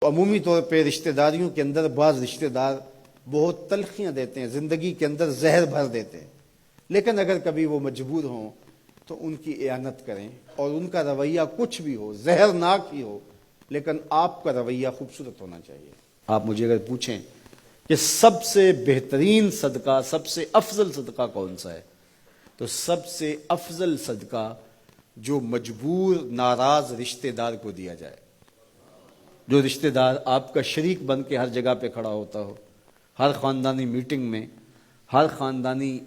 تو عمومی طور پہ رشتہ داریوں کے اندر بعض رشتہ دار بہت تلخیاں دیتے ہیں، زندگی کے اندر زہر بھر دیتے ہیں، لیکن اگر کبھی وہ مجبور ہوں تو ان کی اعانت کریں، اور ان کا رویہ کچھ بھی ہو، زہرناک ہی ہو، لیکن آپ کا رویہ خوبصورت ہونا چاہیے۔ آپ مجھے اگر پوچھیں کہ سب سے بہترین صدقہ، سب سے افضل صدقہ کون سا ہے، تو سب سے افضل صدقہ جو مجبور ناراض رشتہ دار کو دیا جائے، جو رشتہ دار آپ کا شریک بن کے ہر جگہ پہ کھڑا ہوتا ہو، ہر خاندانی میٹنگ میں، ہر خاندانی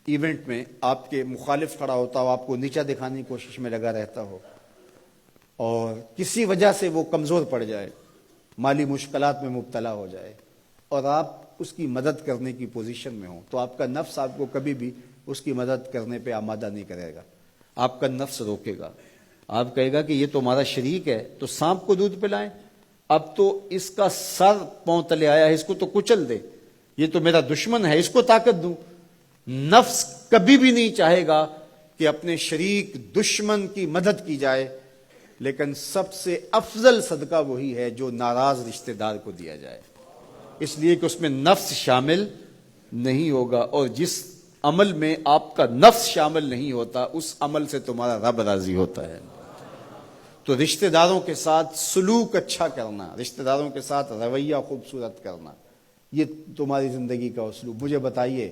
ایونٹ میں آپ کے مخالف کھڑا ہوتا ہو، آپ کو نیچا دکھانے کی کوشش میں لگا رہتا ہو، اور کسی وجہ سے وہ کمزور پڑ جائے، مالی مشکلات میں مبتلا ہو جائے، اور آپ اس کی مدد کرنے کی پوزیشن میں ہوں، تو آپ کا نفس آپ کو کبھی بھی اس کی مدد کرنے پہ آمادہ نہیں کرے گا، آپ کا نفس روکے گا، آپ کہے گا کہ یہ تو ہمارا شریک ہے، تو سانپ کو دودھ پلائیں، اب تو اس کا سر پاؤں تلے آیا ہے، اس کو تو کچل دے، یہ تو میرا دشمن ہے، اس کو طاقت دوں۔ نفس کبھی بھی نہیں چاہے گا کہ اپنے شریک دشمن کی مدد کی جائے، لیکن سب سے افضل صدقہ وہی ہے جو ناراض رشتہ دار کو دیا جائے، اس لیے کہ اس میں نفس شامل نہیں ہوگا، اور جس عمل میں آپ کا نفس شامل نہیں ہوتا اس عمل سے تمہارا رب راضی ہوتا ہے۔ تو رشتہ داروں کے ساتھ سلوک اچھا کرنا، رشتہ داروں کے ساتھ رویہ خوبصورت کرنا، یہ تمہاری زندگی کا اسلوب۔ مجھے بتائیے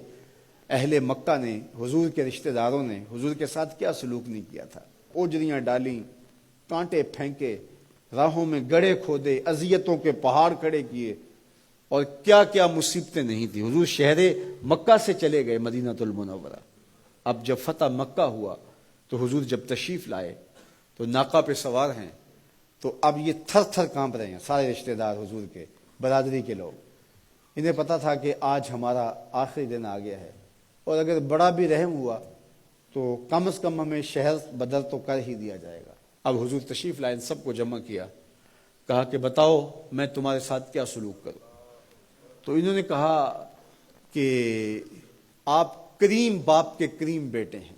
اہل مکہ نے، حضور کے رشتہ داروں نے حضور کے ساتھ کیا سلوک نہیں کیا تھا؟ اوجریاں ڈالیں، کانٹے پھینکے، راہوں میں گڑھے کھودے، اذیتوں کے پہاڑ کھڑے کیے، اور کیا کیا مصیبتیں نہیں تھی۔ حضور شہر مکہ سے چلے گئے مدینہ المنورہ۔ اب جب فتح مکہ ہوا تو حضور جب تشریف لائے تو ناقہ پہ سوار ہیں، تو اب یہ تھر تھر کانپ رہے ہیں سارے رشتہ دار حضور کے، برادری کے لوگ۔ انہیں پتا تھا کہ آج ہمارا آخری دن آ گیا ہے، اور اگر بڑا بھی رحم ہوا تو کم از کم ہمیں شہر بدر تو کر ہی دیا جائے گا۔ اب حضور تشریف لائے، سب کو جمع کیا، کہا کہ بتاؤ میں تمہارے ساتھ کیا سلوک کروں؟ تو انہوں نے کہا کہ آپ کریم باپ کے کریم بیٹے ہیں،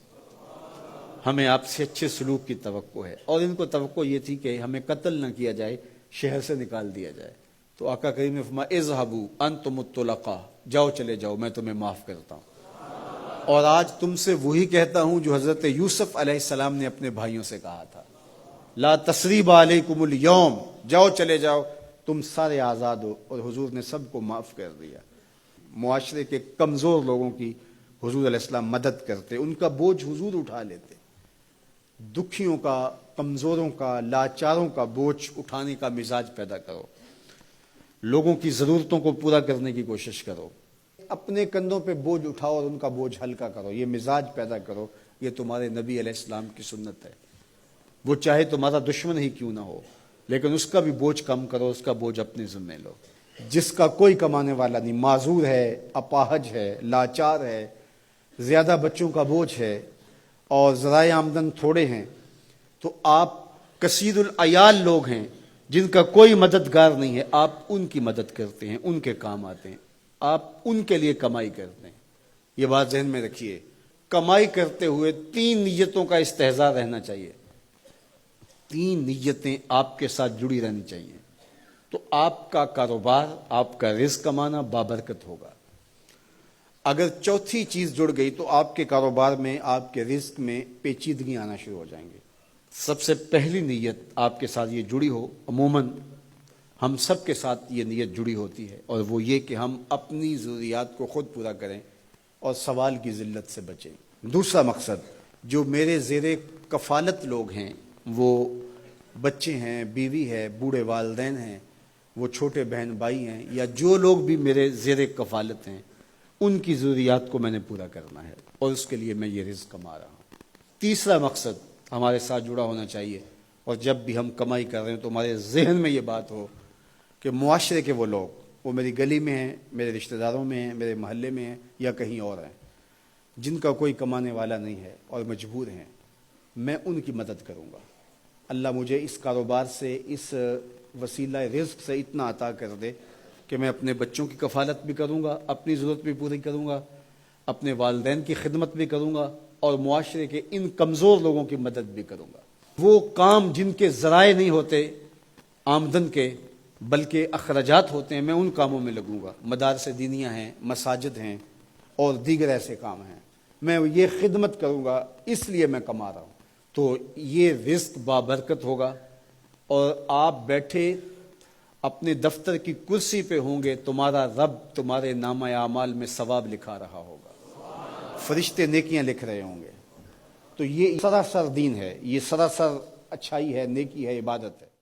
ہمیں آپ سے اچھے سلوک کی توقع ہے، اور ان کو توقع یہ تھی کہ ہمیں قتل نہ کیا جائے، شہر سے نکال دیا جائے۔ تو آقا کریم نے فرمایا اذهبوا انتم الطلقاء، جاؤ چلے جاؤ، میں تمہیں معاف کرتا ہوں۔ اور آج تم سے وہی کہتا ہوں جو حضرت یوسف علیہ السلام نے اپنے بھائیوں سے کہا تھا، لا تثریب علیکم اليوم، جاؤ چلے جاؤ، تم سارے آزاد ہو۔ اور حضور نے سب کو معاف کر دیا۔ معاشرے کے کمزور لوگوں کی حضور علیہ السلام مدد کرتے، ان کا بوجھ حضور اٹھا لیتے۔ دکھیوں کا، کمزوروں کا، لاچاروں کا بوجھ اٹھانے کا مزاج پیدا کرو، لوگوں کی ضرورتوں کو پورا کرنے کی کوشش کرو، اپنے کندھوں پہ بوجھ اٹھاؤ اور ان کا بوجھ ہلکا کرو، یہ مزاج پیدا کرو۔ یہ تمہارے نبی علیہ السلام کی سنت ہے۔ وہ چاہے تمہارا دشمن ہی کیوں نہ ہو، لیکن اس کا بھی بوجھ کم کرو، اس کا بوجھ اپنے ذمہ لو۔ جس کا کوئی کمانے والا نہیں، معذور ہے، اپاہج ہے، لاچار ہے، زیادہ بچوں کا بوجھ ہے، اور ذرائع آمدن تھوڑے ہیں، تو آپ کثیر العیال لوگ ہیں جن کا کوئی مددگار نہیں ہے، آپ ان کی مدد کرتے ہیں، ان کے کام آتے ہیں، آپ ان کے لیے کمائی کرتے ہیں۔ یہ بات ذہن میں رکھیے، کمائی کرتے ہوئے 3 نیتوں کا استحضار رہنا چاہیے، 3 نیتیں آپ کے ساتھ جڑی رہنی چاہیے، تو آپ کا کاروبار، آپ کا رزق کمانا بابرکت ہوگا۔ اگر چوتھی چیز جڑ گئی تو آپ کے کاروبار میں، آپ کے رزق میں پیچیدگی آنا شروع ہو جائیں گے۔ سب سے پہلی نیت آپ کے ساتھ یہ جڑی ہو، عموماً ہم سب کے ساتھ یہ نیت جڑی ہوتی ہے، اور وہ یہ کہ ہم اپنی ضروریات کو خود پورا کریں اور سوال کی ذلت سے بچیں۔ دوسرا مقصد، جو میرے زیر کفالت لوگ ہیں، وہ بچے ہیں، بیوی ہے، بوڑھے والدین ہیں، وہ چھوٹے بہن بھائی ہیں، یا جو لوگ بھی میرے زیر کفالت ہیں، ان کی ضروریات کو میں نے پورا کرنا ہے، اور اس کے لیے میں یہ رزق کما رہا ہوں۔ تیسرا مقصد ہمارے ساتھ جڑا ہونا چاہیے، اور جب بھی ہم کمائی کر رہے ہیں تو ہمارے ذہن میں یہ بات ہو کہ معاشرے کے وہ لوگ، وہ میری گلی میں ہیں، میرے رشتہ داروں میں ہیں، میرے محلے میں ہیں، یا کہیں اور ہیں، جن کا کوئی کمانے والا نہیں ہے اور مجبور ہیں، میں ان کی مدد کروں گا۔ اللہ مجھے اس کاروبار سے، اس وسیلہ رزق سے اتنا عطا کر دے کہ میں اپنے بچوں کی کفالت بھی کروں گا، اپنی ضرورت بھی پوری کروں گا، اپنے والدین کی خدمت بھی کروں گا، اور معاشرے کے ان کمزور لوگوں کی مدد بھی کروں گا۔ وہ کام جن کے ذرائع نہیں ہوتے آمدن کے، بلکہ اخراجات ہوتے ہیں میں ان کاموں میں لگوں گا، مدارس دینیاں ہیں، مساجد ہیں اور دیگر ایسے کام ہیں، میں یہ خدمت کروں گا، اس لیے میں کما رہا ہوں، تو یہ رزق بابرکت ہوگا، اور آپ بیٹھے اپنے دفتر کی کرسی پہ ہوں گے، تمہارا رب تمہارے نامہ اعمال میں ثواب لکھا رہا ہوگا، فرشتے نیکیاں لکھ رہے ہوں گے۔ تو یہ سراسر دین ہے، یہ سراسر اچھائی ہے، نیکی ہے، عبادت ہے۔